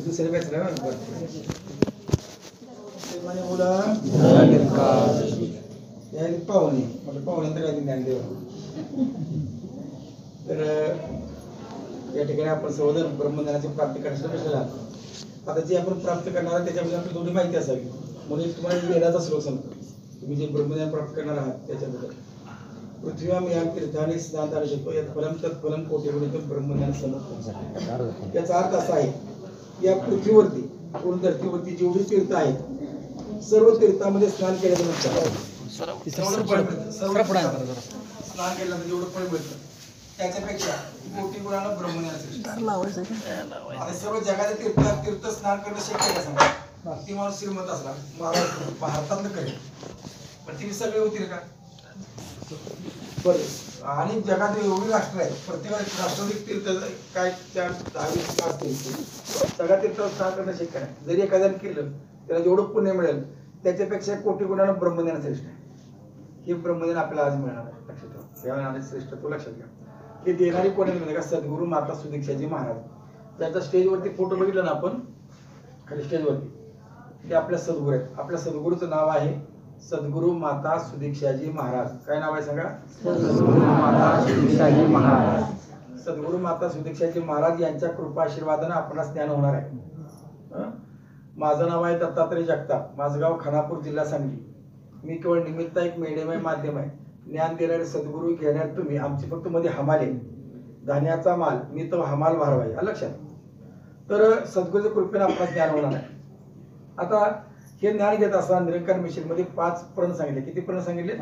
दुसरे बॅचला बोला पाहुणे म्हटलं पाहुण्यांतर काय ज्ञान देव. तर या ठिकाणी आपण सर्वजण ब्रह्मज्ञानाची प्राप्ती करण्यासाठी बसलेला आहात. आता जे आपण प्राप्त करणार आहात त्याच्याबद्दल आपली थोडी माहिती असावी म्हणून तुम्हाला वेदाचा श्लोक सांगतो. तुम्ही जे ब्रह्मज्ञान प्राप्त करणार आहात त्याच्याबद्दल पृथ्व्याम या तीर्थाने स्नान आणू शकतो. यात फलम तत्फलम कोटी ब्रह्मज्ञान समर्थ. याचा अर्थ असा आहे या पृथ्वीवरती पूर्ण धर्तीवरती जेवढी तीर्थ आहेत सर्व तीर्थामध्ये स्नान केल्यानंतर स्नान केल्यानंतर जेवढं फळ मिळतं त्याच्यापेक्षा कोटी गुणानं ब्रह्मज्ञान श्रेष्ठ. आता सर्व जगाचे तीर्थ स्नान करणं शक्य आहे सांगा. ती माणूस श्रीमंत असला भारतातलं करेल पण ती सगळे होतील का? बरं. आणि जगात एवढी राष्ट्र आहेत प्रत्येक राष्ट्रातील तीर्थ काय 4-10-20 तीर्थ सगळ्या तीर्थ स्नान करणं शक्य नाही. जरी एखाद्याने केलं त्याला जेवढं पुण्य मिळेल त्याच्यापेक्षा कोटी गुणानं ब्रह्मज्ञान श्रेष्ठ आहे. हे ब्रह्मज्ञान आपल्याला आज मिळणार आहे. लक्षात ठेवा. या श्रेष्ठत्व लक्षात घ्या. हे देणारी कोणी म्हणजे का सद्गुरू माता सुदीक्षाजी महाराज. त्यांचा स्टेजवरती फोटो बघितला ना आपण खाली स्टेजवरती ते आपल्या सद्गुरू आहेत. आपल्या सद्गुरूचं नाव आहे सद्गुरू माता सुदीक्षाजी महाराज. काय नाव आहे सांगा? सद्गुरू माता सुदीक्षाजी महाराज. सद्गुरू माता सुदीक्षाजी महाराज यांच्या कृपा आशीर्वादानं आपणास ज्ञान होणार आहे. माझं नाव आहे दत्तात्रय जगताप. माझं गाव खानापूर जिल्हा सांगली. मी केवळ निमित्त एक मेडेमय माध्यम आहे. ज्ञान देणारे सद्गुरू घेणार तुम्ही. आमची फक्त मध्ये हमाल आहे. धान्याचा माल मी तो हमाल भरवाय लक्षात. तर सद्गुरूच्या कृपेने आपणास ज्ञान होणार आहे. आता हे ज्ञान घेत असताना निरंकार मिशन मध्ये 5 प्रण सांगितले. किती प्रण सांगितले?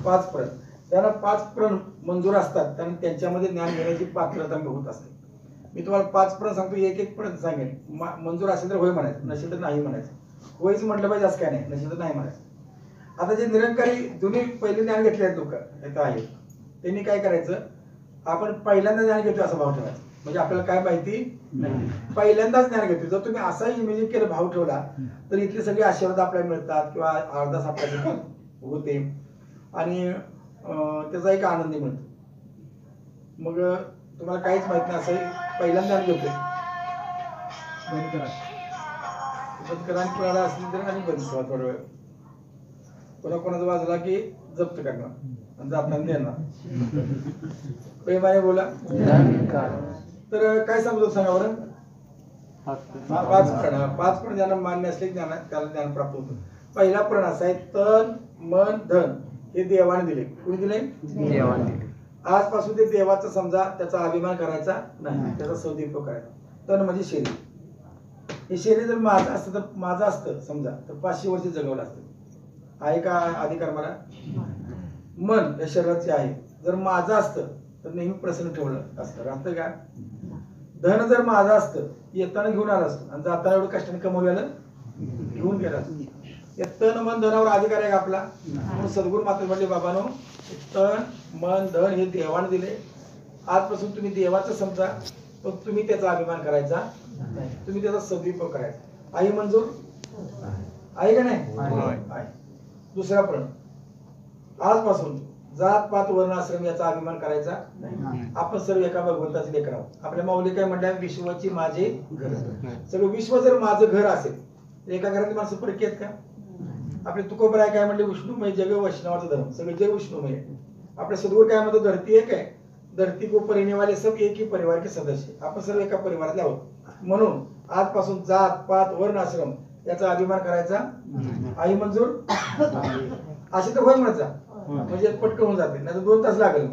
5 प्रण. त्यांना 5 प्रण मंजूर असतात आणि त्यांच्यामध्ये ज्ञान घेण्याची पात्रता होत असते. मी तुम्हाला 5 प्रण सांगतो. एक प्रण सांगेल. मंजूर असेल तर होय म्हणायचं नसेल तर नाही म्हणायचं. होयच म्हटलं पाहिजे असं काय नाही. नसेल तर नाही म्हणायचं. आता जे निरंकारी जुने पहिले ज्ञान घेतले आहेत लोक येतं आहेत त्यांनी काय करायचं आपण पहिल्यांदा ज्ञान घेतोय असं भाव ठेवायचा. म्हणजे आपल्याला काय माहिती नाही पहिल्यांदाच ज्ञान घेतोय. जर तुम्ही असा इमेजिन केलं भाव ठेवला तर इथले सगळे आशीर्वाद आपल्याला मिळतात किंवा अर्धास आपल्याला होते आणि त्याचा एक आनंद मिळतो. मग तुम्हाला काहीच माहित नाही असं पहिल्यांदा ज्ञान घेतोय. बंद करा आणि कुणाला असली तर आणि बंद करा थोडा वेळ. कोणाचा वाजला की जप्त करणार आणि जाताना देणार. प्रेमाने बोला. तर काय समजतो सांगा बरं? 5 प्रण ज्यांना मान्य असले ज्ञान त्याला ज्ञान प्राप्त होतं. पहिला प्रण असा आहे तन मन धन हे देवाने दिले. कुणी दिले? देवाने दिले. आजपासून ते देवाचं समजा त्याचा अभिमान करायचा नाही. त्याचा सदुपयोग करायचा. तन म्हणजे शरीर. हे शरीर जर माझं असतं तर माझं असतं समजा तर 500 वर्ष जगवलं असतं. आहे का अधिकार मला? मन या शरीराचे आहे. जर माझं असतं तर नेहमी प्रसन्न ठेवलं असतं. राहतं का? धन जर माझं असतं येताना घेऊन आलं असतं आणि जाताना एवढं कष्टाने कमवलेलं घेऊन गेलं असतं. या तन मन धनावर अधिकार आहे का आपला? म्हणून सद्गुरू मात्र म्हणले बाबांनो तन मन धन हे देवाने दिले. आजपासून तुम्ही देवाचं समजा पण तुम्ही त्याचा अभिमान करायचा नाही. तुम्ही त्याचा सदुपयोग करायचा. आई मंजूर आहे का नाही? दुसरा प्रण आजपासून जात पात वर्ण आश्रम याचा अभिमान करायचा नाही. आपण सर्व एका भगवंताचे लेकर आहोत. आपल्या माऊली काय म्हणल्या विश्वाची माझे घर. सगळं विश्व जर माझं घर असेल तर एका घरातली माणसं परकी आहेत का? आपले तुकोबराय काय म्हणले विष्णुमय जग वैष्णवाचा धर्म. सगळं जग विष्णुमय आहे. आपल्या सद्गुरू काय म्हणतो धरती एक आहे. धरती को परिने वाले सब एक ही परिवार के सदस्य. आपण सर्व एका परिवारातले आहोत. म्हणून आजपासून जात पात वर्ण आश्रम याचा अभिमान करायचा. आई मंजूर अशी तर होय म्हणायचा म्हणजे पटकन होऊन जाते नाही तर 2 तास लागेल.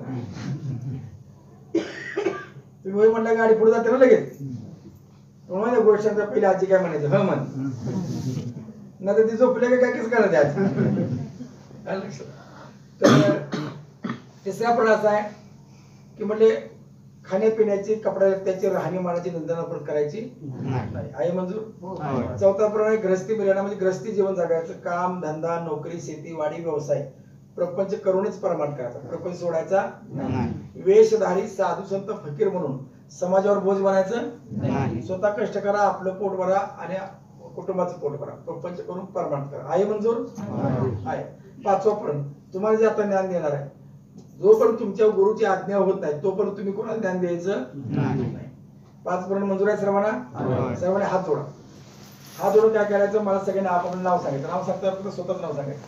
तुम्ही होय म्हटलं गाडी पुढे जाते ना लगेच. तुम्हाला गोष्ट पहिले आजी काय म्हणायचं ह म्हण नाही तर ती झोपले काय कसं करायचं आज. तर तिसरा पण असा आहे की म्हणजे खाण्यापिण्याची कपडा त्याची राहणीमानाची नंदन आपण करायची नाही. आई मंजूर. चौथा प्रण आहे ग्रस्ती बिर्याणा म्हणजे ग्रस्ती जीवन जगायचं. काम धंदा नोकरी शेती वाडी व्यवसाय प्रपंच करूनच परमार्थ करायचा. प्रपंच सोडायचा नाही. वेशधारी साधू संत फकीर म्हणून समाजावर बोज बनायचं नाही. स्वतः कष्ट करा आपलं पोट भरा आणि कुटुंबाचं पोट भरा. प्रपंच करून परमार्थ करा. आई मंजूर आहे. 5वा प्रण तुम्हाला जे आता ज्ञान देणार आहे जोपर्यंत तुमच्या गुरुची आज्ञा होत नाही तोपर्यंत तुम्ही कोणाला ज्ञान द्यायचं नाही. 5 पर्यंत मंजूर आहे सर्वांना? सर्वांनी हात जोडा. हात जोडून काय करायचं, मला सगळ्यांना आपापलं नाव सांगायचं. नाव सांगता फक्त स्वतःच नाव सांगायचं.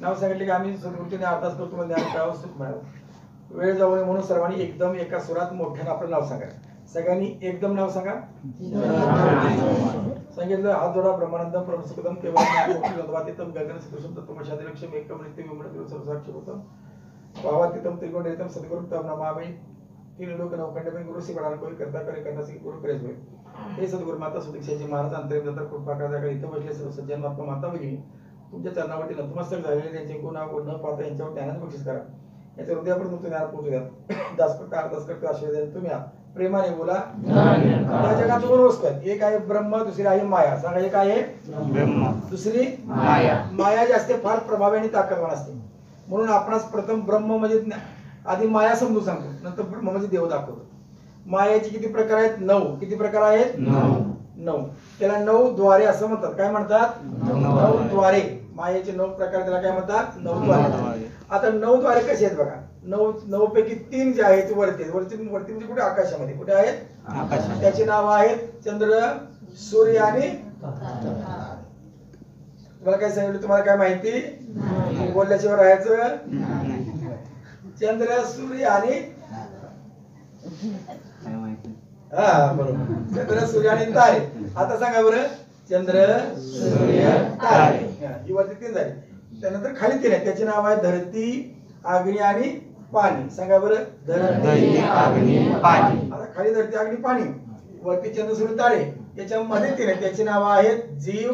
नाव सांगितले की आम्ही सद्गुरूंनी अभ्यास करतो म्हणजे ज्ञान सुख मिळावं. वेळ जाऊ नये म्हणून सर्वांनी एकदम एका सुरात मोठ्यानं आपलं नाव सांगायचं. सगळ्यांनी एकदम नाव सांगा. सांगितलं. हात जोडा. ब्रह्मानंदम परमसुखदम केवलम गगन सदृशम तत्वमशादिलक्षम एकम नित्यम विमृत सर्वसाक्षिभूतम भावातीतम त्रिगुणरहितम सद्गुरुं तम नमामि. 3 लोक नवखंड में गुरु से बड़ा कोई करता करे करना से गुरु प्रेस होय. हे सद्गुरु माता सुदीक्षाची महाराज अंतरिम दत्त कृपा करा. इथं बसले सर्व सज्जन महात्मा माता भगिनी तुमच्या चरणावरती नतमस्तक झालेले त्यांचे गुण अवगुण न पाहता यांच्यावर ज्ञानाचं बक्षीस करा. याच्या हृदयापर्यंत तुमचं ज्ञान पोहोचू द्या. दास करता आशीर्वाद तुम्ही प्रेमाने बोला. या जगात 2 वस्तू आहेत. एक आहे ब्रह्म, दुसरी आहे माया. सांगा. एक आहे ब्रह्म, दुसरी माया. माया जी असते फार प्रभावी आणि ताकदवान असते. म्हणून आपणास प्रथम ब्रह्म म्हणजे आधी माया समजून सांगतो, नंतर ब्रह्म म्हणजे देव दाखवतो. मायाचे किती प्रकार आहेत? 9. किती प्रकार आहेत? 9. त्याला 9 द्वारे असं म्हणतात. काय म्हणतात? 9 द्वारे. मायेचे 9 प्रकार त्याला काय म्हणतात? 9 द्वारे. आता 9 द्वारे कसे आहेत बघा. 9 पैकी 3 जे आहेत वरती म्हणजे कुठे? आकाशामध्ये. कुठे आहेत? आकाशात. त्याची नाव आहेत चंद्र, सूर्य आणि तुम्हाला काय सांगितलं? तुम्हाला काय माहिती? बोलल्याशिवाय राहायचं. चंद्र, सूर्य आणि हा बरोबर. चंद्र, सूर्य आणि तारे. आता सांगा बरं. चंद्र, सूर्य, तारे ही वरती 3 झाली. त्यानंतर खाली 3 आहेत. त्याचे नाव आहे धरती, अग्नी आणि पाणी. सांगा बरं. धरती, अग्नी, पाणी. आता खाली धरती, अग्नी, पाणी. वरती चंद्र, सूर्य, तारे. याच्यामध्ये 3 आहेत. त्याची नाव आहेत जीव,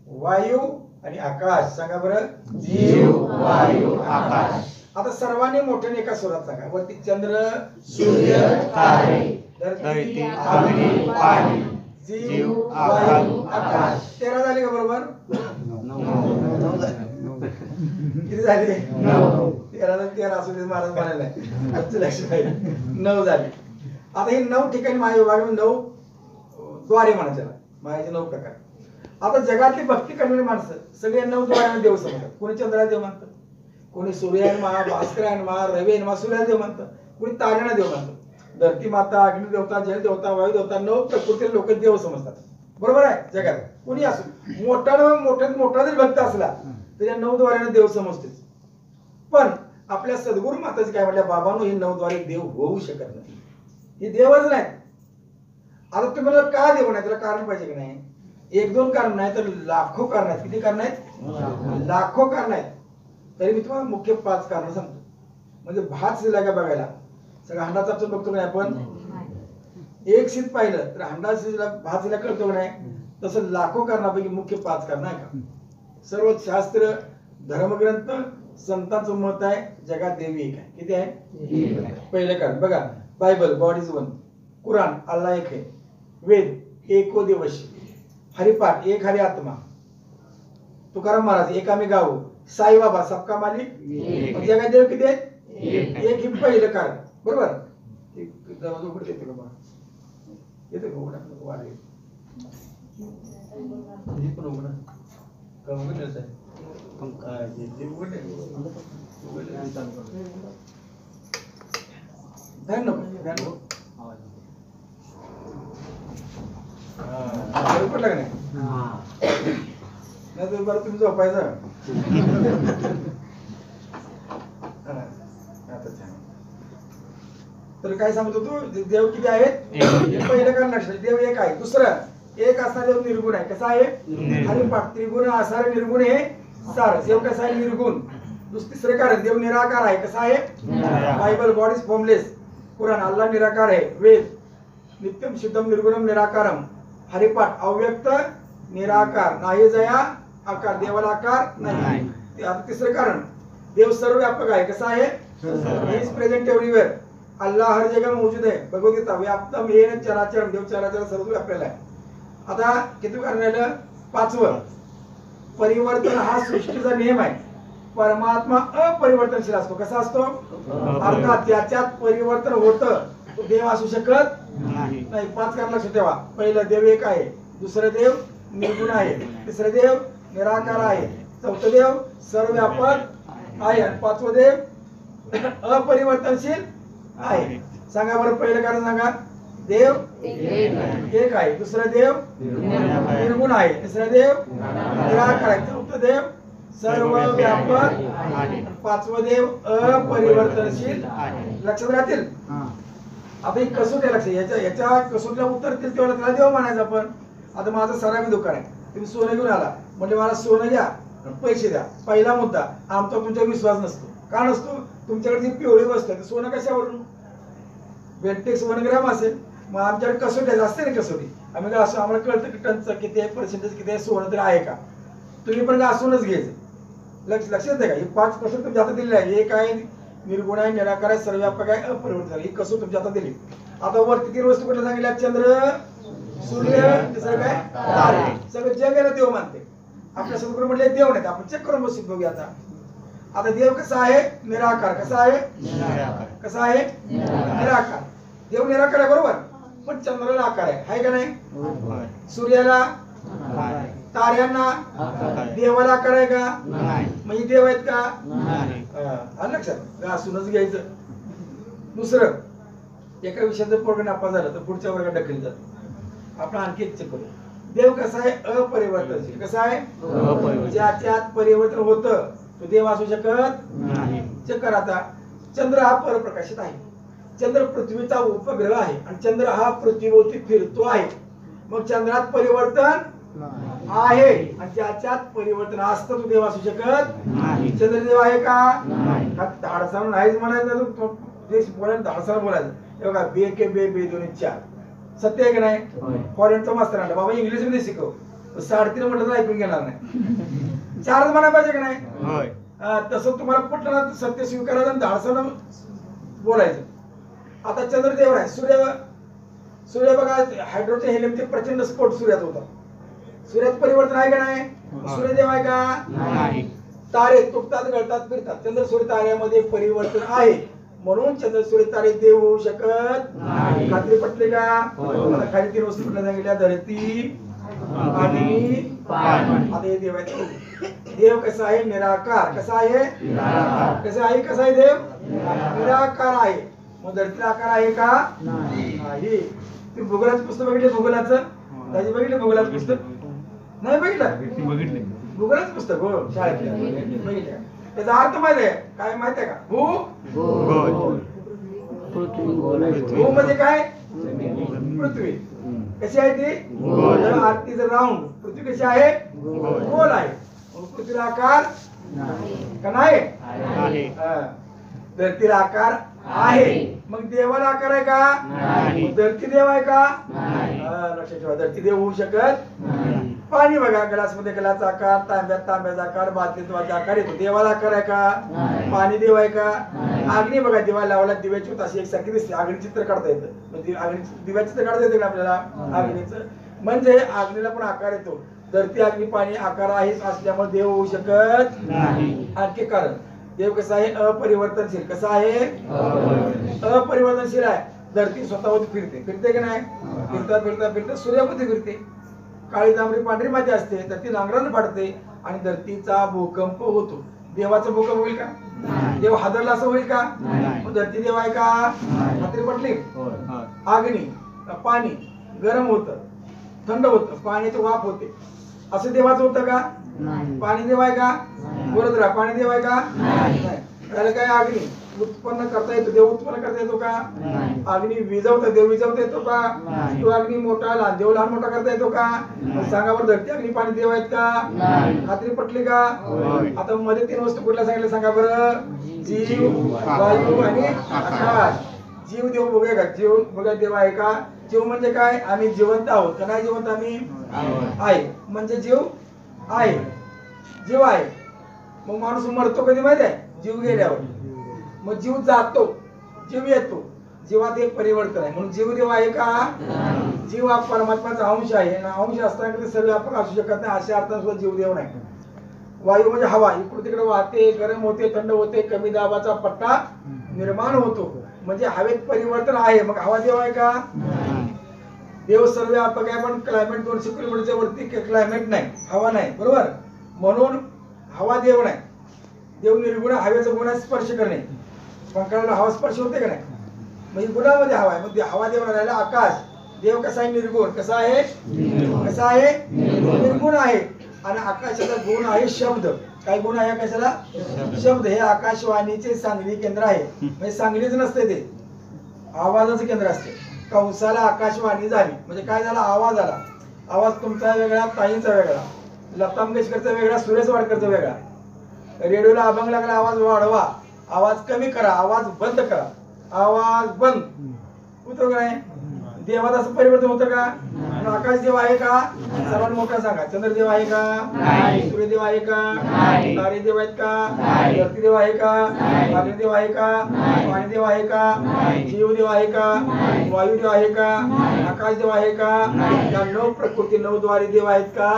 वायू आणि आकाश. सांगा बरं. जीव, वायू, आकाश. आता सर्वांनी मोठ्याने एका सुरात सांगा. वरती चंद्र, सूर्य, तारे, धरती, अग्नी, पाणी, जीव, वायू, आकाश. 13 झाले का? बरोबर. 9 झाले. किती झाले? 9. 13 असू दे महाराज म्हणायला आमचं लक्ष पाहिजे. 9 झाले. आता हे 9 ठिकाणी माया विभाग 9 द्वारे म्हणायचं. मायाचे 9 प्रकार. आता जगातली भक्ती करणारी माणसं सगळे 9 द्वाराने देव समजतात. कोणी चंद्राला देव मानतात, कोणी सूर्यान मा, भास्करान मा, रवीन मा, सूर्याला देव मानतात, कोणी ताऱ्यांना देव मानतात. धरती माता, अग्नि देवता, जल देवता, वायू देवता 9 प्रकृती लोक देव समजतात. बरोबर आहे. जगात कोणी असो मोठा जरी भक्त असला तरी 9 द्वाराने देव समजतेच. पण आपल्या सद्गुरु माताजी काय म्हटल्या? बाबांनो, हे 9 द्वारे देव होऊ शकत नाही. हे देवच नाहीत. आता तुम्हाला का देव नाही? त्याला कारण पाहिजे की नाही? 1-2 कारण नाही तर लाखो कारण आहेत. किती कारण आहेत? लाखो कारण आहेत. तरी मी तुम्हाला मुख्य 5 कारण सांगतो. म्हणजे भात शिजला का बघायला सगळं हंडाचा आपण बघतो नाही आपण. एक शीत पाहिलं तर हंडा शिजला, भात शिजला कळतो नाही. तसं लाखो कारणापैकी मुख्य 5 कारण आहे का? सर्व शास्त्र, धर्मग्रंथ, संतांचं मत आहे जगात देवी एक आहे. किती आहे? पहिलं कारण बघा. Bible God is one. Quran Allah एक आहे. वेद एको दिवस. हरिपाठ एक हरी आत्मा. तुकाराम महाराज एका मी गाव. साईबाबा सबका मालिक. जगात देव किती आहेत? एक. ही पहिलं कारण. बरोबर. दरवाजा उघडता येते का? येते का? उघडा वाढेल पण उघडा का? उघडलंच आहे. पडला का नाही? नाही तर बरं तुम्ही झोपायचं. तर काय सांगतो तू? देव किती आहेत? पहिलं कारण लक्षात. देव एक आहे. दुसरं, एक असणारा देव निर्गुण आहे. कसा आहे? हरिपाठ. त्रिगुण असार निर्गुण हे सार. देव कसा आहे? निर्गुण. तिसरं कारण देव निराकार आहे. कसा आहे? Bible God is formless. Quran Allah निराकार आहे. वेद नित्यम शुद्धम निर्गुणम निराकारम. हरिपाठ अव्यक्त निराकार. नाही जया आकार. देवाला आकार नाही. तिसरं कारण देव सर्वव्यापक आहे. कसा आहे? He is present everywhere. Allah हर जगह मौजूद है. भगवद्गीता व्याप्तम येन चराचरम. देव चराचर सर्व व्यापलेला आहे. आता किती कारण राहिलं? 5वं. परिवर्तन हा सृष्टीचा नियम आहे. परमात्मा अपरिवर्तनशील असतो. कसा असतो? अर्थात त्याच्यात परिवर्तन होतं. तो देव असू शकत नाही. 5 कारण लक्षात ठेवा. पहिलं देव एक आहे. दुसरं देव निर्गुण आहे. तिसरं देव निराकार आहे. चौथं देव सर्वव्यापक आहे. आणि 5वं देव अपरिवर्तनशील आहे. सांगा बरं पहिलं कारण सांगा. देव एक आहे, दुसरा देव निर्गुण आहे, तिसरा देव निराकार आहे, चौथा देव सर्वव्यापक, पाचवा देव अपरिवर्तनशील. लक्षात राहतील. आता ही कसोटी लक्ष, याच्या कसोटीला उत्तर देईल तेवढा त्याला देव म्हणायचं आपण. आता माझं सरामी दुकान आहे, तुम्ही सोनं घेऊन आला म्हणजे मला सोनं घ्या पैसे द्या. पहिला मुद्दा, आमचा तुमच्यावर विश्वास नसतो. का नसतो? तुमच्याकडे जी पिवळी वस्तू आहे सोनं कशावरून? बेंटेक्स 1 ग्रॅम असेल, मग आमच्याकडे कसोटी असते ना, कसोटी आम्ही काय असं आम्हाला कळतं की टनचं किती आहे, पर्सेंटेज किती आहे, सोनं तरी आहे का. तुम्ही पण काय असूनच घ्यायचं. लक्षात आहे का? ही 5 कसोटी तुमच्या हातात दिलेली आहे. एक आहे निर्गुण आहे, निराकार आहे, सर्वव्यापक आहे, अपरिवर्तन. ही कसोटी तुमच्या हातात दिली. आता वरती 3 वस्तू कुठल्या सांगितल्या? चंद्र, सूर्य, तिसरं काय तारे. सगळं जग याला देव मानते. आपल्या सद्गुरू म्हटले देव नाही. आपण चेक करून बसून बघूया. आता देव कसा आहे? निराकार. कसा आहे? कसा आहे? निराकार. देव निराकार आहे बरोबर, पण चंद्राला आकार आहे का नाही? सूर्याला, ताऱ्यांना, देवाला आकार आहे का? मग देव आहेत का? लक्षात असूनच घ्यायचं. दुसरं, एका विषयाचं पोरग नापास झालं तर पुढच्या वर्गात ढकललं जातं. आपण आणखी एक चेक करू. देव कसा आहे? अपरिवर्तनशील. कसा आहे? ज्याच्यात परिवर्तन होतं तो देव असू शकत नाही. चेक करा. आता चंद्र हा परप्रकाशित आहे. चंद्र पृथ्वीचा उपग्रह आहे आणि चंद्र हा पृथ्वीभोवती फिरतो आहे. मग चंद्रात परिवर्तन आहे आणि ज्याच्यात परिवर्तन असतं तो देव असू शकत नाही. चंद्रदेव आहे का? धाडसानं नाहीच म्हणायचं. बोलायला धाडसानं बोलायचं. हे बघा, बे के बे, बे दोन्ही 4. सत्य आहे का नाही? फॉरेनचा मास्तर आणला बाबा, इंग्लिश मध्ये शिकव. 3.5 म्हटलं तर ऐकून घेणार नाही. 4च म्हणायला पाहिजे का नाही? तसं तुम्हाला कुठलं सत्य स्वीकारायचं आणि धाडसानं बोलायचं. आता चंद्रदेव आहे. सूर्य बघा, हायड्रोजन हेलियम ते प्रचंड स्फोट सूर्यात होता. सूर्यात परिवर्तन आहे का नाही? सूर्यदेव आहे का? तारे तुटतात, गळतात, फिरतात. चंद्र सूर्य ताऱ्यामध्ये परिवर्तन आहे, म्हणून चंद्र सूर्य तारे देव होऊ शकत नाही. खात्री पटली का? आता खाली 3 वस्तू कुठल्या सांगितल्या? धरती आणि पाणी. आता हे देव आहे. देव कसा आहे? निराकार. कसा आहे? कसा आहे? कसा आहे देव? निराकार आहे. मग धरतीला आकार आहे का? नाही. तुम्ही भूगोलाचं पुस्तक बघितलं? भूगोलाचं त्याची बघितलं? भूगोलाचं पुस्तक नाही बघितलं? भूगोलाचं पुस्तक हो शाळेत बघितलं. त्याचा अर्थ माहिती आहे काय? माहिती आहे का? भू म्हणजे काय? पृथ्वी. कशी आहे ती? आरती राऊंड. पृथ्वी कशी आहे? गोल आहे. पृथ्वीला आकार का नाही? धरतीला आकार आहे. मग देवाला आकार आहे का? धरती देव आहे का? लक्षात ठेवा, धरती देव होऊ शकत. पाणी बघा, ग्लास मध्ये ग्लासचा आकार, तांब्यात तांब्याचा आकार, बादलीत आकार येतो. देवाला आकार आहे का? पाणी देव आहे का? अग्नी बघा, दिवा लावला दिव्याची होत अशी एकसारखी दिसते. अग्नी चित्र काढता येतं. दिव्याचं चित्र काढता येतं का आपल्याला? अग्नीचं म्हणजे अग्नीला पण आकार येतो. धरती, अग्नी, पाणी आकार आहे असल्यामुळे देव होऊ शकत नाही. आणखी कारण, देव कसा आहे? अपरिवर्तनशील. कसा आहे? अपरिवर्तनशील आहे. धरती स्वतःवरती फिरते. फिरते की नाही? फिरता फिरता फिरता सूर्यामध्ये फिरते. काळी तांबडी पांढरी माती असते, धरती नांगरानं फाडते आणि धरतीचा भूकंप होतो. देवाचा भूकंप होईल का? देव हादरला असं होईल का? धरती देव आहे का? खात्री पटली? अग्नी, पाणी गरम होतं, थंड होतं, पाण्याची वाफ होते, असं देवाचं होतं का? पाणी देव आहे का? बोलत राहा. पाणी देव आहे का? नाही. त्याला काय? अग्नी उत्पन्न करता येतो. देव उत्पन्न करता येतो का? अग्नी विजवता, देव विजवता येतो का? तो अग्नी मोठा लहान, देव लहान मोठा करता येतो का? सांगा बरं, धरती, अग्नी, पाणी देव आहेत का? खात्री पटली का? आता मध्ये 3 वस्तू कुठल्या सांगितल्या सांगा बरं? जीव, वायू आणि आकाश. जीव देव बघूया का? जीव बघा, देव आहे का? जीव म्हणजे काय? आम्ही जिवंत आहोत का नाही जिवंत? आम्ही आहे म्हणजे जीव आहे. जीव आहे. मग माणूस मरतो कधी माहिती आहे? जीव गेल्यावर. मग जीव जातो, जीव येतो. जीवात एक परिवर्तन आहे, म्हणून जीव देव आहे का? जीव हा परमात्माचा अंश आहे. अंश असताना कधी सर्वव्यापक असू शकत नाही, अशा अर्थाने सुद्धा जीव देव नाही. वायू म्हणजे हवा, इकडे तिकडे वाहते, गरम होते, थंड होते, कमी दाबाचा पट्टा निर्माण होतो, म्हणजे हवेत परिवर्तन आहे. मग हवा देव आहे का? देव सर्वव्यापक आहे, पण क्लायमेट 200 किलोमीटरच्या वरती क्लायमेट नाही, हवा नाही, बरोबर? म्हणून हवा देव नाही. देव निर्गुण, हवेचा गुण स्पर्श करणे. पंखाला हवा स्पर्श होते का नाही? म्हणजे गुणामध्ये हवा आहे. मग हवा देव राहिला आकाश. देव कसा आहे? निर्गुण. कसा आहे? कसा आहे? निर्गुण आहे. आणि आकाशाचा गुण आहे शब्द. काय गुण आहे आकाशाला? शब्द. हे आकाशवाणीचे सांगली केंद्र आहे. म्हणजे सांगलीच नसते, ते आवाजाचं केंद्र असते. कंसाला आकाशवाणी झाली म्हणजे काय झाला? आवाज आला. आवाज तुमचा वेगळा, ताईंचा वेगळा, लता मंगेशकरचा वेगळा, सुरेश वाडकरचा वेगळा. रेडिओला अभंग लागला, आवाज वाढवा, आवाज कमी करा, आवाज बंद करा, आवाज बंद होतो का नाही? देवात असं परिवर्तन होतं का? आकाश देव आहे का? सर्वात मोठा सांगा. चंद्रदेव आहे का? सूर्यदेव आहे का? तारे देव आहेत का? धरती देव आहे का? अग्निदेव आहे का? पाणी देव आहे का? जीव देव आहे का? वायू देव आहे का? आकाश देव आहे का? या 9 प्रकृती 9 द्वारे देव आहेत का?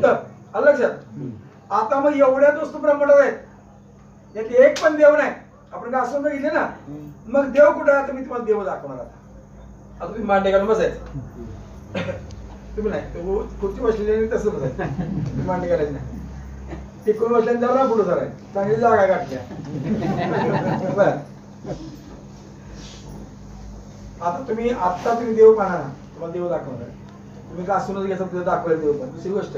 तर आलं लक्षात. आता मग एवढ्या वस्तू ब्रह्मांडात आहेत, यात एक पण देव नाही. आपण का असं बघितले ना, मग देव कुठे आहे? मी तुम्हाला देव दाखवणार. आता तुम्ही मांडे घालून बसायचं. तुम्ही नाही खुर्ची बसलेली तसं बसायचं. मांडे घालायचे नाही. टिकून बसल्याने जरा पुढे जरा चांगली जागा गाठल्या. आता तुम्ही देव पाहणार, तुम्हाला देव दाखवणार. तुम्ही का असूनच घ्यायचं तुझं दाखवलं देव. पण दुसरी गोष्ट,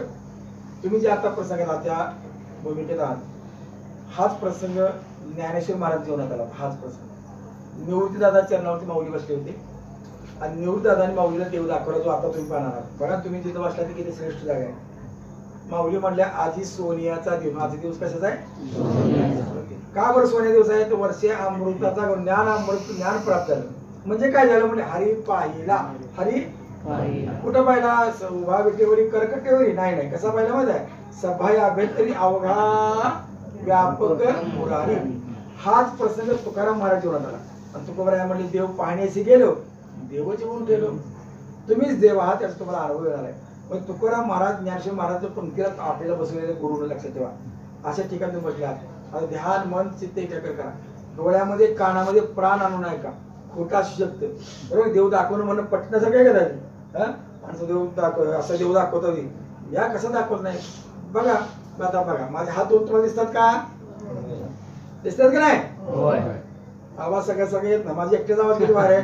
तुम्ही जे आता प्रसंगाला त्या भूमिकेत आहात, हाच प्रसंग ज्ञानेश्वर महाराज जीवनात आला. हाच प्रसंग निवृत्ती दादा चरणावरती माऊली बसले होते आणि निवृत्ती दादानी माऊलीला देव दाखवला, जो आता तुम्ही पाहणार आहात. बघा तुम्ही जिथं बसला ते किती श्रेष्ठ जागा आहे. माऊली म्हणल्या आजी सोनियाचा दिवस. माझा दिवस कशाचा आहे? का बरं सोन्या दिवस आहे? तो वर्षे अमृताचा ज्ञान प्राप्त झालं. म्हणजे काय झालं? म्हणजे हरी पाहिला. हरी कुठं पाहिला? उभा विटेवरी करकटेवरी नाही. कसा पाहिला माहिती आहे? सभा अभ्यंतरी अवघा व्यापक मुरारी. हाच प्रसंग तुकाराम महाराज जीवनात आला. आणि तुकोबराय म्हणले देव पाहण्याशी गेलो, देवच येऊन गेलो. तुम्हीच देव आहात, त्याचा तुम्हाला अनुभव येणार आहे. पण तुकाराम महाराज ज्ञानेश्वर महाराज पंक्तीला आपल्याला बसवलेले गुरुने लक्षात ठेवा. अशा ठिकाणी तुम्ही बसले आहात. आता ध्यान मन चित्त एकाग्र करा. डोळ्यामध्ये कानामध्ये प्राण आणून ऐका. खोटा असू शकतं बरोबर. देव दाखवणं म्हणणं पटण्याचं काय करायचं? माणसं देव दाखव, असं देव दाखवतो. या कसं दाखवत नाही? बघा आता बघा, माझे हात दोन तुम्हाला दिसतात का? दिसतात का नाही? आवाज सगळे येत ना. माझी एकट्याचा आवाज किती बाहेर आहे?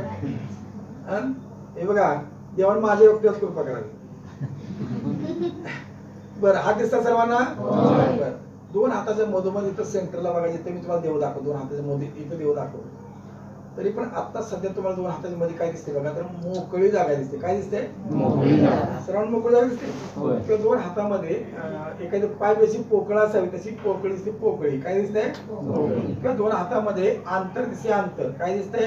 हे बघा, देवाने माझ्या एकट्याच कृपा करावी. बरं, हात दिसतात सर्वांना? बरं, 2 हाताच्या मधोमध इथं सेंटरला बघायचे. ते मी तुम्हाला देव दाखवतो. 2 हाताच्या मध्ये इथं देव दाखवतो. तरी पण आता सध्या तुम्हाला 2 हाताच्या मध्ये काय दिसते बघा? तर मोकळी जागा दिसते. काय दिसते? सर्वांना मोकळी जागा दिसते. किंवा 2 हातामध्ये एखादी पाय जशी पोकळ असावी तशी पोकळी दिसते. पोकळी काय दिसते? किंवा 2 हातामध्ये अंतर दिसते. अंतर काय दिसते?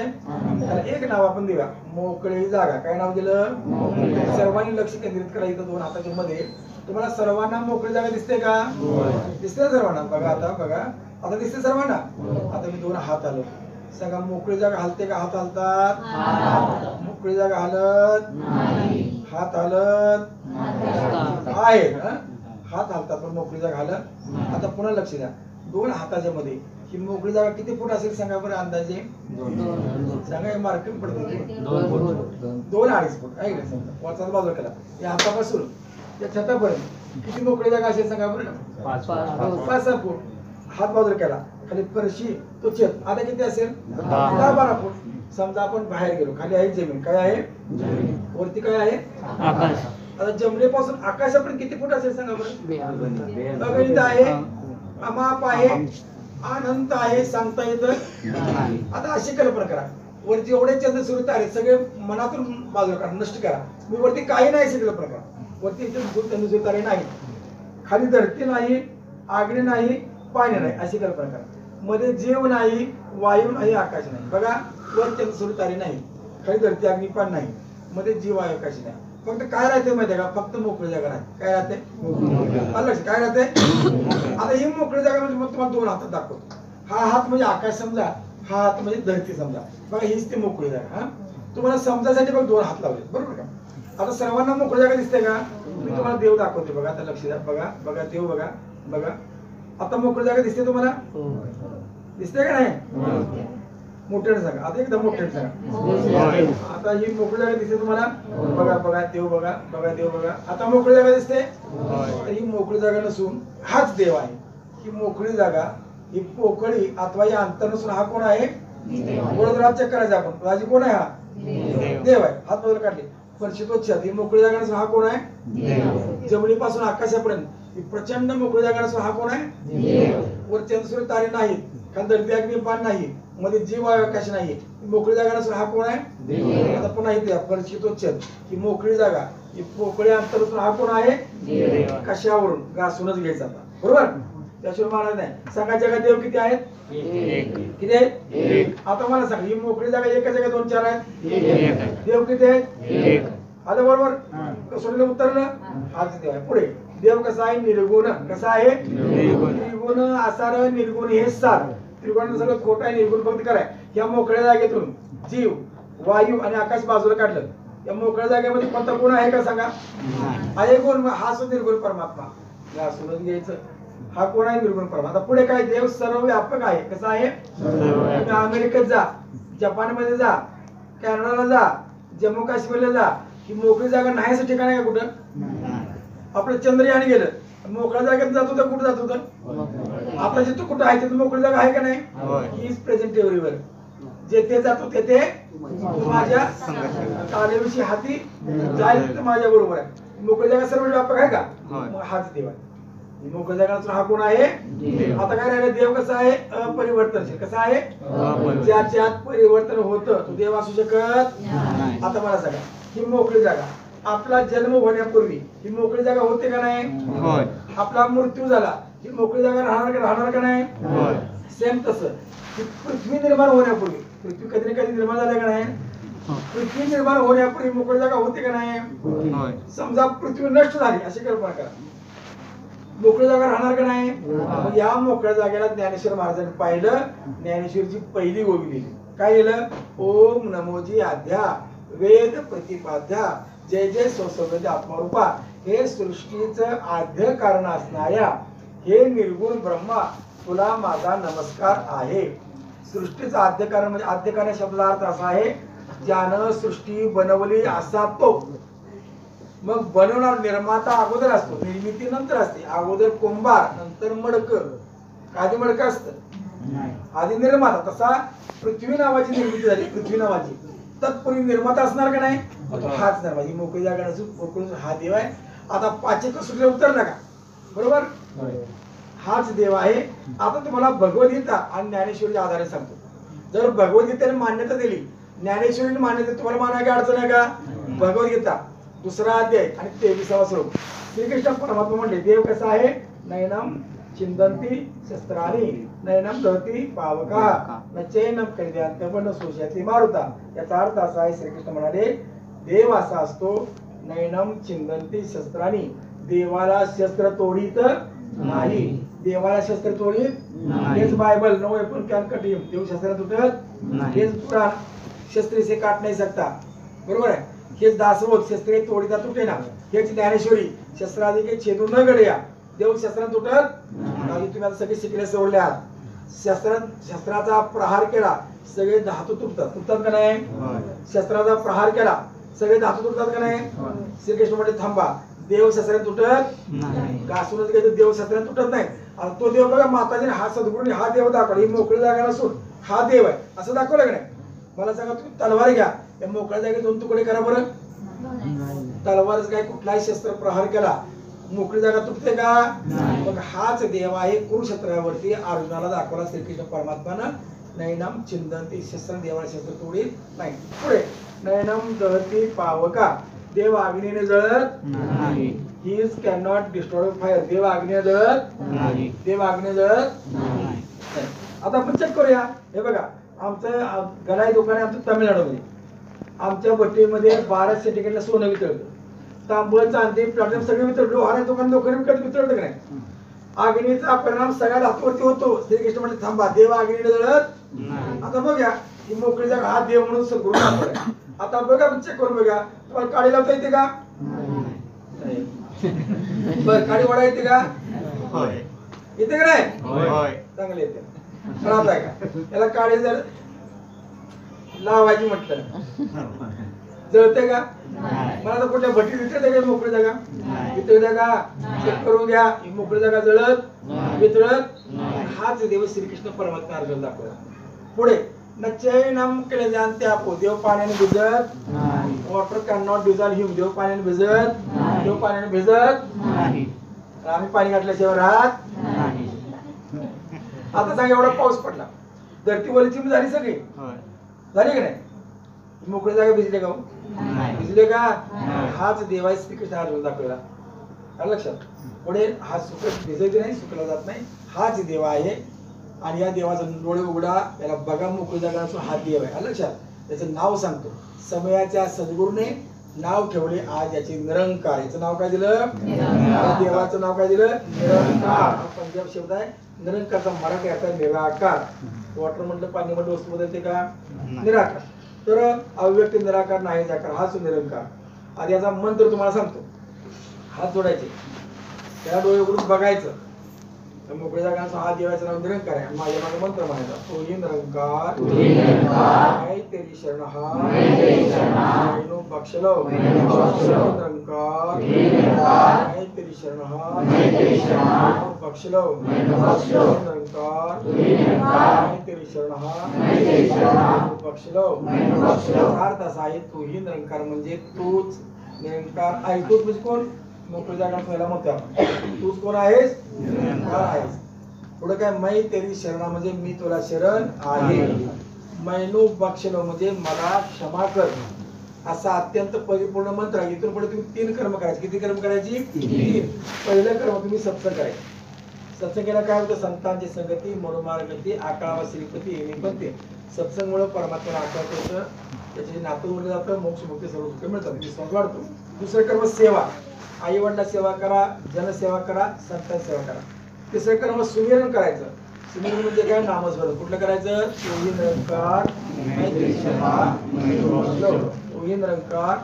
एक नाव आपण देऊया, मोकळी जागा. काय नाव दिलं? सर्वांनी लक्ष केंद्रित करा. इथं 2 हाताच्या मध्ये तुम्हाला सर्वांना मोकळी जागा दिसते का? दिसते सर्वांना. बघा आता, बघा आता दिसते सर्वांना. आता मी 2 हात आलो. सांगा, मोकळी जागा हलते का? हात हलतात? मोकळी जागा हलत? हात हलत आहे. हात हलतात पण मोकळी जागा हलत. आता पुन्हा लक्ष द्या. 2 हाताच्या मध्ये ही मोकळी जागा किती फूट असेल सांगा बरं अंदाजे? सांगा, मार्किंग पडते. 2-2.5 फूट आहे का? समजा वरचा बाजूला केला, या हातापासून त्या छतापर्यंत किती मोकळी जागा असेल सांगा बरं? 5-6 फूट. हात बाजूला केला, खाली फरशी तो छत, आता किती असेल? 10-12 फूट. समजा आपण बाहेर गेलो, खाली आहे जमीन. काय आहे? वरती काय आहे? आकाश. आता जमिनीपासून आकाशापर्यंत किती फूट असेल सांगा बरं? अगणित आहे, अमाप आहे, अनंत आहे, सांगता येत. आता अशी कल्पना करा, वरती एवढे चंद्र सूर्य तारे सगळे मनातून बाजूला करा, नष्ट करा. मी वरती काही नाही अशी कल्पना करा. वरती चंद्र सूर्य तारे नाही, खाली धरती नाही, आग्नी नाही, पाणी नाही, अशी कल्पना करा. मध्ये जीव नाही, वायू नाही, आकाश नाही. बघा, वर चंद्र सूर्य तारे नाही, खाली धरती अग्नी पाणी नाही, मध्ये जीव आहे, आकाश नाही. फक्त काय राहते माहिती का? फक्त मोकळी जागा राहते. काय राहते? काय राहते? आता ही मोकळी जागा म्हणजे मग तुम्हाला 2 हातात दाखवतो. हा हात म्हणजे आकाश समजा, हा हात म्हणजे धरती समजा. बघा, हीच ती मोकळी जागा. हा, तुम्हाला समजायसाठी बघ 2 हात लावले, बरोबर का? आता सर्वांना मोकळी जागा दिसते का? मी तुम्हाला देव दाखवते. बघा, आता लक्ष द्या. बघा बघा, देव बघा. बघा, आता मोकळी जागा दिसते तुम्हाला? दिसते का नाही? मोठ्याने सांगा. आता एकदम मोठ्याने सांगा. आता ही मोकळी जागा दिसते तुम्हाला? बघा बघा, देव बघा. बघा, देव बघा. आता मोकळी जागा दिसते? ही मोकळी जागा नसून हाच देव आहे. ही मोकळी जागा, ही पोकळी अथवा या अंतर नसून हा कोण आहे? बरोबर हात चेक करायचा आपण. राजी कोण आहे? हा देव आहे. हात बाजूला काढले. फरशीतोच्छाद ही मोकळी जागा नसून हा कोण आहे? जमिनीपासून आकाशापर्यंत ही प्रचंड मोकळी जागा नसून हा कोण आहे? वर चंद्रसूर्य तारे नाहीत, खाली धरती अग्नी पान नाही, मध्ये जीव वायू आकाश नाही, मोकळी जागा नसून हा कोण आहे? आता पुन्हा इथे फरशीतोच्छाद ही मोकळी जागा, ही मोकळी अंतर नसून हा कोण आहे? कशावरून? घासूनच घ्यायचा आता. बरोबर? त्याशिवाय महाराज नाही. सांगा जगात देव किती आहेत? किती आहेत? आता मला सांग, ही मोकळी जागा एका जागा 2 4 आहेत? देव किती आहेत? आलं बरोबर? सोडलं उत्तरलं? हाच देव आहे. पुढे देव कसा आहे? निर्गुण. कसा आहे? निर्गुण. आसार निर्गुण हे सार. त्रिगुण सगळं खोटं आहे, निर्गुण फक्त कराय. या मोकळ्या जागेतून जीव, वायू आणि आकाश बाजूला काढलं. या मोकळ्या जागेमध्ये कोणता गुण आहे का सांगा? आहे गुण. हा सुद्धा निर्गुण परमात्मा. या सोडून घ्यायचं. हा कोण आहे? निर्गुण परमात्मा. आता पुढे काय? देव सर्वव्यापक आहे. कसा आहे? तुम्ही अमेरिकेत जा, जपानमध्ये जा, कॅनडाला जा, जम्मू काश्मीरला जा, ही मोकळी जागा नाही असं ठिकाण आहे का कुठं? आपलं चंद्रयान गेलं, मोकळ्या जागेत जात होतं. कुठं जात होतं? आता जिथं कुठं आहे तिथं मोकळी जागा आहे का नाही? He is present everywhere. जेथे जातो तेथे माझ्या तारेविषयी हाती जाईल, माझ्या बरोबर आहे. मोकळी जागा सर्व व्यापक आहे का? हाच देव आहे. मोकळ्या जागा हा कोण आहे? आता काय राहिलं? देव कसा आहे? अपरिवर्तनशील. कसा आहे? ज्याच्यात परिवर्तन होतं तो देव असू शकत नाही. आता मला सांगा, ही मोकळी जागा, आपला जन्म होण्यापूर्वी ही मोकळी जागा होते का नाही? आपला मृत्यू झाला, ही मोकळी जागा राहणार का नाही? सेम तसं पृथ्वी निर्माण होण्यापूर्वी, पृथ्वी कधी ना कधी निर्माण झाल्या का नाही? पृथ्वी निर्माण होण्यापूर्वी मोकळी जागा होते का नाही? समजा पृथ्वी नष्ट झाली अशी कल्पना करा, मोकळी जागा राहणार का नाही? मग या मोकळ्या जागेला ज्ञानेश्वर महाराजांनी पाहिलं. ज्ञानेश्वरची पहिली ओवी लिहिली. काय लिहिलं? ओम नमोजी आद्या वेद प्रतिपाद्या जय जय स्वसवेद आत्मरूपा. हे सृष्टीचं आद्य कारण असणाऱ्या हे निर्गुण ब्रह्मा, तुला माझा नमस्कार आहे. सृष्टीचं आद्य कारण म्हणजे आद्य कारण या शब्दाचा अर्थ असा आहे, ज्यानं सृष्टी बनवली असा तो. मग बनवणार निर्माता अगोदर असतो, निर्मिती नंतर असते. अगोदर कुंभार, नंतर मडक. आधी मडक असत, आधी निर्माता. तसा पृथ्वी नावाची निर्मिती झाली, पृथ्वी नावाची. तत्पूर्वी निर्माता असणार का नाही? हाच निर्माता. ही मोकळी जागा नसून मोकळी हा देव आहे. आता पाचक सुटले उतरला का? बरोबर? हाच देव आहे. आता तुम्हाला भगवद्गीता आणि ज्ञानेश्वरीच्या आधारे सांगतो. जर भगवद्गीतेने मान्यता दिली, ज्ञानेश्वरीने मान्यता, तुम्हाला मानायची अडचण आहे का? भगवद्गीता 2रा अध्याय आणि 23वा श्लोक. श्रीकृष्ण परमात्मा म्हणले देव कसा आहे? नयनम चिंदंती शस्त्राणी नयनम दहती पावका नचैनम कैद्यांतवन सोष्यती मारुता. याचा अर्थ असा आहे, श्रीकृष्ण म्हणाले देव असा असतो, नयनम चिंदंती शस्त्राणी, देवाला शस्त्र तोडीत नाही. देवाला शस्त्र तोडीत हेच Bible, no weapon can cut him. देव शस्त्र तुटत हेच पुराण, शस्त्र से काट नाही सकता. बरोबर आहे? हेच दासवत, शस्त्रे तोडीता तुटे ना. हेच ज्ञानेश्वरी, शस्त्राधिके छेदू न गडया. देव शस्त्र तुटत नाही. तुम्ही आता सगळे शिकले सोडले आहात. शस्त्राचा प्रहार केला सगळे धातू तुटतात. तुटतात का नाही? शस्त्राचा प्रहार केला सगळे धातू तुटतात का नाही? श्रीकृष्ण म्हणजे थांबा, देव शस्त्र तुटत घासूनच घ्यायचं, देव शस्त्र तुटत नाही. तो देव बघा, माताजीने हा सद्गुरूने हा देव दाखवला. ही मोकळी जागा नसून हा देव आहे असं दाखवलं का नाही? मला सांगा, तुम्ही तलवार घ्या, या मोकळ्या जागेत 2 तुकडे करा बरं. तलवारच काय, कुठलाही शस्त्र प्रहार केला मोकळी जागा तुटते का? मग हाच देव आहे. कुरुक्षेत्रावरती अर्जुनाला दाखवला श्रीकृष्ण परमात्मानं. नयनम चिंदंती शस्त्र, देवाला शस्त्र तोडीत नाही. पुढे नयनम दहती पावका, देव अग्नीने जळत नाही. He is can not destroy fire. देव अग्नीने जळत नाही. देव अग्नी जळत नाही. आता आपण चेक करूया. हे बघा, आमचं गणाई दुकान आहे आमचं तामिळनाडूमध्ये. आमच्या भट्टीमध्ये 1200 ठिकाणी सोनं वितळतं, तांबूळ चांदी प्लॅटिनम सगळे वितळतं. लोहारा दुकान लोखंड वितळतं का नाही? अग्नीचा परिणाम सगळ्या धातूवरती होतो. श्रीकृष्ण म्हणजे थांबा, देव अग्नीने जळत नाही. आता बघा, ही मोकळी जागा हा देव म्हणून सद्गुरू दाखवलाय. आता बघा, चेक करून बघा, तुम्हाला काळी लावता येते का? बर, काळी वडा येते का? येते का नाही? चांगले येते. पण आहे का याला काळी जर लावायची म्हटलं जळते का? मला तर कुठल्या भट्टी वितळते का? मोकळी जागा वितळते का? चेक करून घ्या. ही मोकळी जागा जळत वितळत हाच देव श्रीकृष्ण परमात्मा अर्जुन दाखवला. पुढे न चैनम केले जानते आपो देव पाण्याने भिजत नाही. वॉटर कॅन नॉट डिझॉल्व हिम. देव पाण्याने भिजत नाही. देव पाण्याने भिजत नाही. आम्ही पाणी घातल्याशिवाय राहत नाही. आता सांग एवढा पाऊस पडला धरती वरची झाली सगळी झाली की नाही. मोकळी जागा भिजले का भिजले का. हाच देवाय श्रीकृष्ण अर्जुन दाखवला लक्षात. पुढे हा सुकत भिजत नाही सुकला जात नाही. हाच देव आहे आणि या देवाचा डोळे उघडा याला बघा मोकळी जागा असून हा देव आहे लक्षात. त्याचं नाव सांगतो. समयाच्या सद्गुरूने नाव ठेवले आज याचे निरंकार. याचं नाव काय दिलं देवाचं नाव काय दिलं निरंकार. हा पंजाब शब्द आहे. निरंकारचा मराठी अर्थ निराकार. वॉटर म्हटलं पाणी म्हटलं वस्तू बदलते का निराकार. तर अव्यक्त निराकार नाही जाकार हाच निरंकार. आधी याचा मंत्र तुम्हाला सांगतो. हात जोडायचे त्याला डोळे उघडून बघायचं. मोकळ्या जागा हा देवाचं नाव निरंकार आहे. माझ्या मागे मंत्र म्हणायचा तोही निरंकार है तेरी शरण हा मैनू बक्षलो निरंकार है तेरी शरण हा मैनू बक्षलो निरंकार है तेरी शरण हा मैनू बक्षलो. अर्थ असा आहे तोही निरंकार म्हणजे तूच निरंकार आहे. तूच म्हणजे कोण मोकळी जागा पहिला म्हणतो आपण. तूच कोण आहेस निरंकार आहेस. पुढे काय मै तेरी शरणा म्हणजे मी तुला शरण आहे. मैनू बक्षलो म्हणजे मला क्षमा कर. असा अत्यंत परिपूर्ण मंत्र आहे. इथून पुढे तुम्ही 3 कर्म करायचे. किती कर्म करायची 3. पहिलं कर्म तुम्ही सत्संग करायचं. सत्संग केला काय होतं संतांची संगती मनोमार्गती आकाळावा श्रीपती हे पण ते सत्संगमुळे परमात्म्याला आठवत होतं. त्याचे नातं उरलं जातं. मोक्ष मुक्ती सर्व सुख मिळतात. विश्वास वाढतो. दुसरं कर्म सेवा. आई वडिला सेवा करा जनसेवा करा संतांची सेवा करा. तिसरं कर्म सुमिरन करायचं. सुमिरन म्हणजे काय नामस्मरण. कुठलं करायचं तोही निरंकार तोही निरंकार.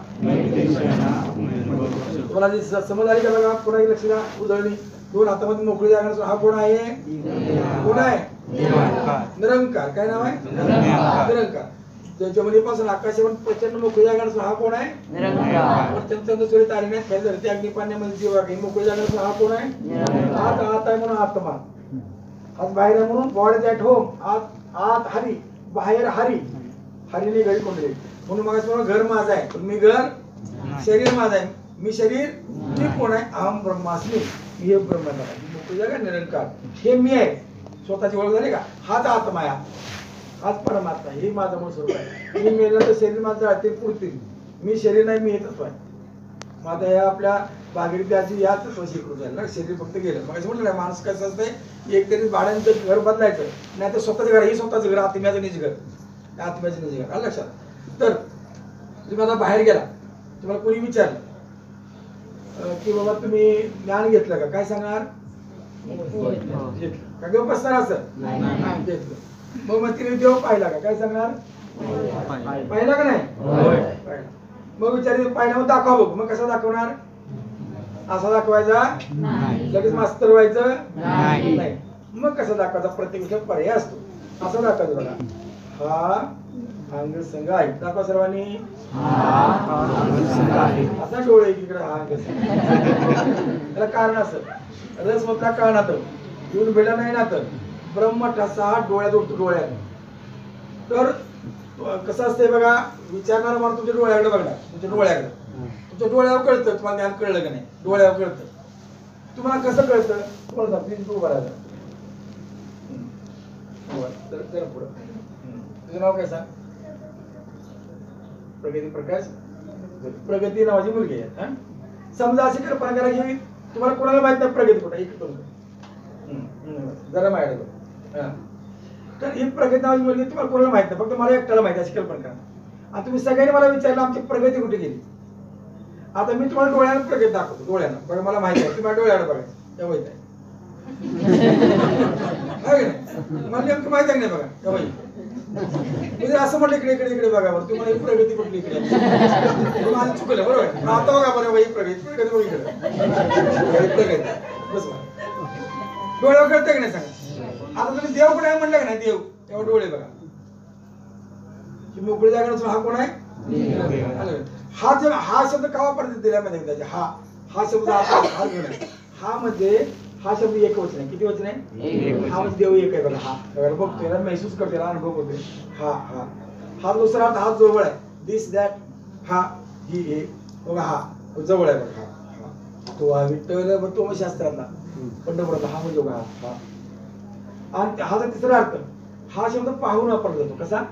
तुम्हाला समज आली का बघा. पुन्हा लक्ष द्या. उजळणी 2 हातामध्ये मोकळी जागा. हा कोण आहे कोण आहे निरंकार. काय नाव आहे निरंकार. त्यांच्या मनीपासून आकाशावर प्रचंड मोकळी जागा नसून हा कोण आहे निरंकार. चंद्र सूर्य तारे धरती अग्निपाण्यामध्ये जीव आहे. मोकळी जागा नसून हा कोण आहे आत आत आहे म्हणून आत्मा. आत बाहेर आहे म्हणून बॉडी दॅट होम. आत आत हरी बाहेर हरी. हरीने घरी कोंडले म्हणून मग घर माझं आहे पण मी घर शरीर माझं आहे. मी शरीर मी कोण आहे अहम ब्रह्मास्मी. मी हे ब्रह्म आहे. मोकळी जागा निरंकार हे मी आहे. स्वतःची ओळख झाली का. हाच आत्मा आहे हाच परमात्मा. हे माझं म्हणून स्वरूप आहे. मी मेलं तर शरीर माझं राहते पुरतील. मी शरीर नाही मी हे तत्व आहे. माझा या आपल्या भागीरथी आजी या तत्व शिकवून जाईल. शरीर फक्त गेलं मग म्हटलं नाही. माणूस कसं असतंय एक तरी भाड्याचं घर बदलायचं नाही तर स्वतःचं घर. हे स्वतःचं घर आत्म्याचं निज घर आत्म्याचं निज घर. लक्षात. तर तुम्ही आता बाहेर गेला तुम्हाला कोणी विचारलं की बाबा तुम्ही ज्ञान घेतलं का काय सांगणार का गप्प बसणार असं नाही घेतलं. मग तिने देव पाहिला का काय सांगणार पाहिला का नाही. मग विचार पाहिला मग दाखवा बघ. मग कसा दाखवणार असा दाखवायचा लगेच मास्तर व्हायचं नाही. मग कसा दाखवायचा प्रत्येक गोष्ट पर्याय असतो. असं दाखवायचं बघा. हा अंग संघ आहे. दाखवा सर्वांनी असा डोळे इकडे हा अंग त्याला कारण असं रस मधला कारणात येऊन भेटला नाही ना तर ब्रह्म ठसा डोळ्यात उठतो डोळ्यात. तर कसं असतंय बघा विचारणारा माणूस तुमच्या डोळ्याकडे बघणार. तुमच्या डोळ्याकडे तुमच्या डोळ्यावर कळतं तुम्हाला ज्ञान कळलं का नाही. डोळ्यावर कळतं. तुम्हाला कसं कळतं तुम्हाला प्लीज तू उभा राहा. पुढं तुझं नाव काय सांग. प्रगती प्रकाश प्रगती नावाची मुलगी आहे. समजा अशी कल्पना करायची तुम्हाला कोणाला माहित नाही प्रगती कुठे एक जरा माहिती. तर ही प्रगती नावाची मुलगी तुम्हाला कोणाला माहित नाही फक्त मला एकट्याला माहिती अशी कल्पना करा. आणि तुम्ही सगळ्यांनी मला विचारलं आमची प्रगती कुठे गेली. आता मी तुम्हाला डोळ्यानं प्रगती दाखवतो. डोळ्यानं बघा मला माहिती आहे तुम्ही डोळ्यानं बघायचं तेव्हा आहे मला नेमकं माहिती आहे नाही बघा तेव्हा म्हणजे असं म्हटलं इकडे इकडे इकडे बघा बरं तुम्हाला ही प्रगती कुठली इकडे माझं चुकलं बरोबर. आता बघा बरं ही प्रगती प्रगती बघ इकडे प्रगती बस डोळ्यावर कळतं की नाही सांगा. आता तुम्ही देव कुठे आहे म्हणलं का नाही देव तेव्हा डोळे बघा. मोकळी जागा नसून हा कोण आहे हा शब्द का वापरतात दिल्यामध्ये त्याचे हा शब्द हा म्हणजे हा शब्द एक वचन आहे. किती वचन आहे? हा म्हणजे देव एक आहे बघा. हा बघा बघतोय ना, महसूस करतोय ना, अनुभव होतोय. हा हा हा दुसरा अर्थ, हा जवळ आहे. दिस दॅट, हा ही हे बघा, हा जवळ आहे बघा. हा तो हा विठ्ठल तो मग शास्त्रातला पंढरपुरातला हा म्हणजे बघा. हा आणि हा जर तिसरा अर्थ, हा शब्द पाहून वापरला जातो. कसा?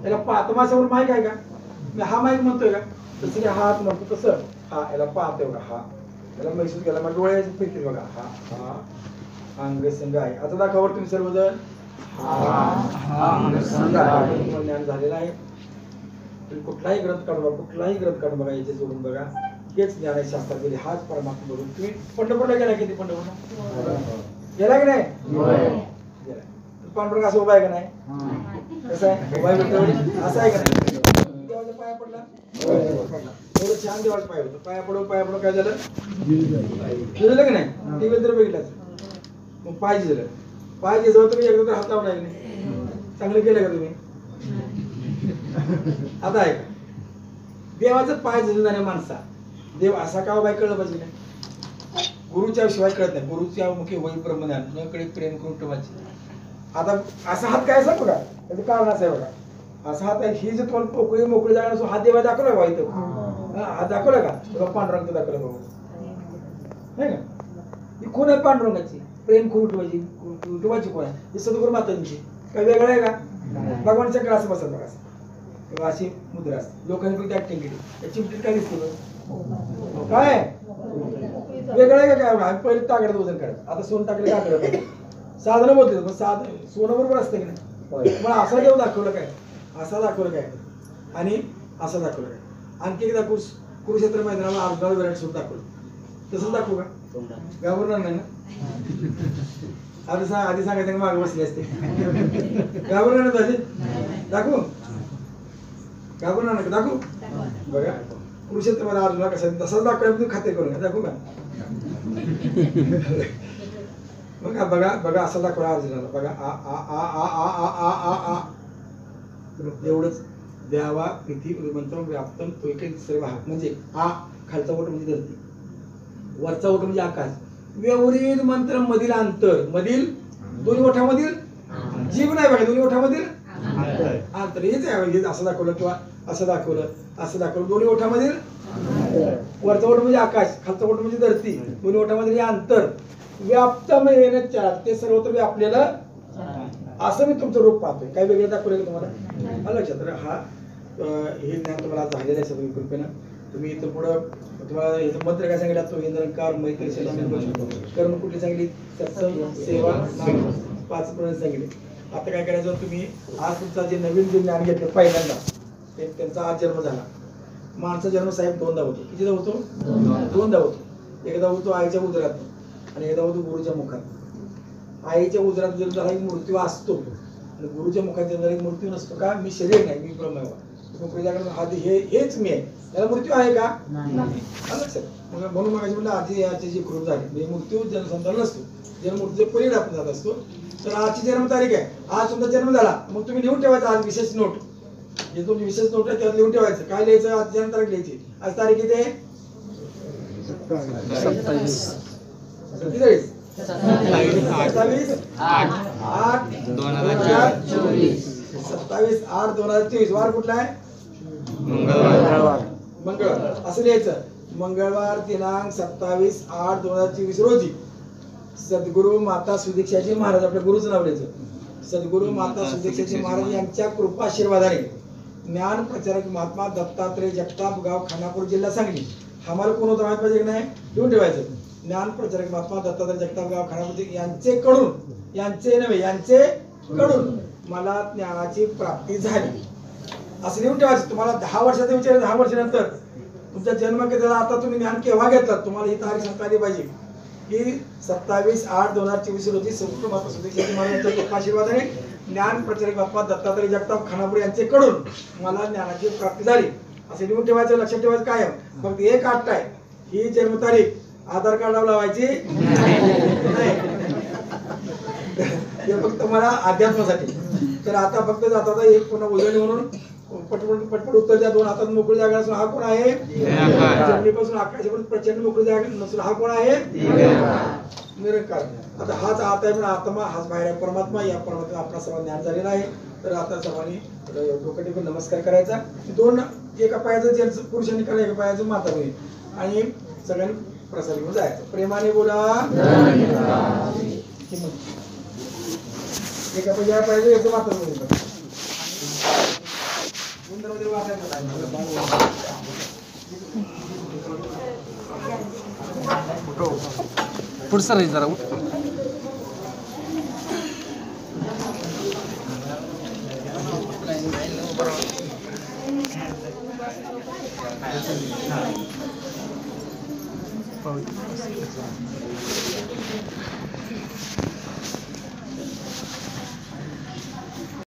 त्याला तुम्हाला माहित आहे का? मी हा माईक म्हणतोय का? तसं हा हात म्हणतो तसं हा याला पाहतोय बघा. हा त्याला महसूस केला, मग डोळे फिरतील बघा. हा हा अंग संघ आहे. आता दाखवावर तुम्ही सर्वजण हा अंग संघ आहे. तुम्हाला ज्ञान झालेलं आहे. तुम्ही कुठलाही ग्रंथ काढून बघा, कुठलाही ग्रंथ काढून बघा, याचे जोडून बघा, हेच ज्ञान आहे शास्त्रात गेले. हाच परमात्मा बघून तुम्ही पंढरपूरला गेला. किती पंढरपूरला गेला की नाही? गेला. पांडुरंग असं उभा आहे का नाही? कसं आहे? उभा आहे असं आहे का नाही? देवाच्या पाया पडला, एवढं छान देवाच्या पाय होतं. पाया पडून काय झालं? झालं की नाही? टीव्ही तर बघितलं मग पाहिजे झालं. पाहिजे जवळ तुम्ही एकदा तर हातावर नाही नाही चांगलं केलं का तुम्ही? आता आहे का? देवाचं पाय झिजून जाणे माणसा. देव असा का बाय कळलं पाहिजे नाही? गुरुच्या शिवाय कळत नाही. गुरुच्या मुखी वही ब्रह्मज्ञान नकडे प्रेम करून ठेवायचे. आता असा हात काय असं बघा, त्याचं कारण असं आहे बघा. असा हात आहे, ही जे तुम्हाला पोकळी मोकळी जागा नसतो, हात देवा दाखवला का इथं? हात दाखवला का? तुला पांडुरंग दाखवला बघा, नाही का? ही कोण आहे पांडुरंगाची? प्रेम करून ठेवायची कोण आहे? ही सद्गुरू मातांची. काय वेगळं आहे का? भगवान शंकर असं बसत बघा, अशी मुद्रा असते. लोकांनी ऍक्टिंग केली, त्या चिमटीत काय दिसते काय वेगळं आहे का? काय पहिले तागड्यात वजन काढत, आता सोन टाकले काय करत? साधनं बोलते, पण सोनं बरोबर असतं की नाही? मला असा देव दाखवलं काय, असा दाखवलं काय, आणि असं दाखवलं काय. आणखी एक दाखवू, कुरुक्षेत्र मैदानाला अर्जुनाला विराट स्वरूप दाखवलं. तसंच दाखवू का? घाबरणार नाही ना? आधी सांगायचं मागे बसले असते. घाबरणार नाही दाखवू? घाबरणार नाही दाखवू? बघा कुरुक्षेत्र मध्ये अर्जुना कसं तसंच दाखवलं, तुम्ही खाते करून दाखवू का? बघा बघा बघा असं दाखवला अर्जुनाला. बघा आ आ आ आ आ आ आ आ आ एवढंच. द्यावा पृथ्वी मंत्र व्याप्तम तो एक सर्व हात म्हणजे आ खालचा ओठ म्हणजे धरती, वरचा ओठ म्हणजे आकाश. व्यवहारिक मंत्र मधील अंतर, मधील दोन्ही ओठामधील जीव नाही बघा, दोन्ही ओठामधील अंतर हेच आहे. असं दाखवलं किंवा असं दाखवलं, असं दाखवलं. दोन्ही ओठामधील वरचा ओठ म्हणजे आकाश, खालचा ओठ म्हणजे धरती, दोन्ही ओठामधील अंतर. व्याप्तम येणं चार, ते सर्वत्र व्यापलेलं असं मी तुमचं रूप पाहतोय. काय वेगळं दाखवलं तुम्हाला? लक्षात हा हे ज्ञान तुम्हाला झालेलं आहे सगळी कृपेनं. तुम्ही इथं पुढं तुम्हाला याचं मंत्र काय सांगितलं? तो इंद्रकार मैत्री कर्म कुठली सांगितली? सत्संग सेवा 5 प्रमाणे सांगितले. आता काय करायचं? तुम्ही आज तुमचा जे नवीन जे ज्ञान घेतलं पहिल्यांदा, त्यांचा आज जन्म झाला. माणसा जन्म साहेब दोनदा होतो. कितीदा होतो? दोनदा होतो. एकदा होतो आईच्या उदरात आणि एकदा होतो गुरुच्या मुखात. आईच्या उदरात जन्म झाला एक मृत्यू असतो आणि गुरुच्या मुखात जन्म झाला एक मृत्यू नसतो. का? मी शरीर नाही, मी ब्रह्म आहे. हेच मी आहे, त्याला मृत्यू आहे का? म्हणून मग म्हणलं आधी याची जी कृप झाली मृत्यू जन्मसंतान नसतो, जन्म मृत्यू परिणाम आपण जात असतो. तर आजची जन्मतारीख आहे, आज तुमचा जन्म झाला, मग तुम्ही लिहून ठेवायचं आज विशेष नोट. जे तुमची विशेष नोट आहे त्यात लिहून ठेवायचं. काय लिहायचं? आज जन्मतारीख लिहायची. आज तारीख किती आहे? 27 8/2024. वार कुठला आहे? मंगळवार. असं लिहायचं. मंगळवार दिनांक 27/8/2024 रोजी सद्गुरु माता सुदीक्षाजी महाराज, आपल्या गुरुचं नाव लिहायचं. सद्गुरु माता सुदीक्षाजी महाराज यांच्या कृपाशीर्वादाने ज्ञान प्रचारक महात्मा दत्तात्रय जगताप, गाव खानापूर, जिल्हा सांगली. आम्हाला कोण होतं माहित पाहिजे की नाही? लिहून ठेवायचं. ज्ञान प्रचारक महात्मा दत्तात्रय जगताप, गाव खानापूर यांचेकडून, यांचे नव्हे यांचेकडून मला ज्ञानाची प्राप्ती झाली असं लिहून ठेवायचं. तुम्हाला 10 वर्षाचा विचार, 10 वर्षानंतर तुमचा जन्म किती झाला, आता तुम्ही ज्ञान केव्हा घेतलात, तुम्हाला ही तारीख सांगता आली पाहिजे की 27/8/2024 रोजी सद्गुरु माता सुदीक्षाजी महाराजांच्या कृपाशीर्वादाने ज्ञान प्रचारक बाप्पा दत्तात्रय जगताप खानापूर यांचेकडून मला ज्ञानाची प्राप्ती झाली असं लिहून ठेवायचं. लक्षात ठेवायचं कायम. फक्त एक अट आहे, ही जन्मतारीख आधार कार्डावर लावायची नाही, हे फक्त मला अध्यात्मासाठी. तर आता फक्त जाता एक पुन्हा उजळणी म्हणून पटपट उत्तर द्या. 2 हातात मोकळी जागा नसून हा कोण आहे? जमिनीपासून आकाशापर्यंत प्रचंड मोकळी जागा नसून हा कोण आहे? निरंकार. आता हाच आत आहे, पण आत्मा हाच बाहेर आहे, परमात्मा. या परमात्मा आपला सर्व ज्ञान झालेला आहे. तर आता सर्वांनी डोकं टेकून नमस्कार करायचा. दोन एका पायाचं जेंट्स पुरुषांनी करा, एका पायाचं माता होईल आणि सगळ्यांनी प्रसाद घेऊन जायचं. प्रेमाने बोला. एका पाया पाहिजे याचं माता होईल. पुढं सर जरा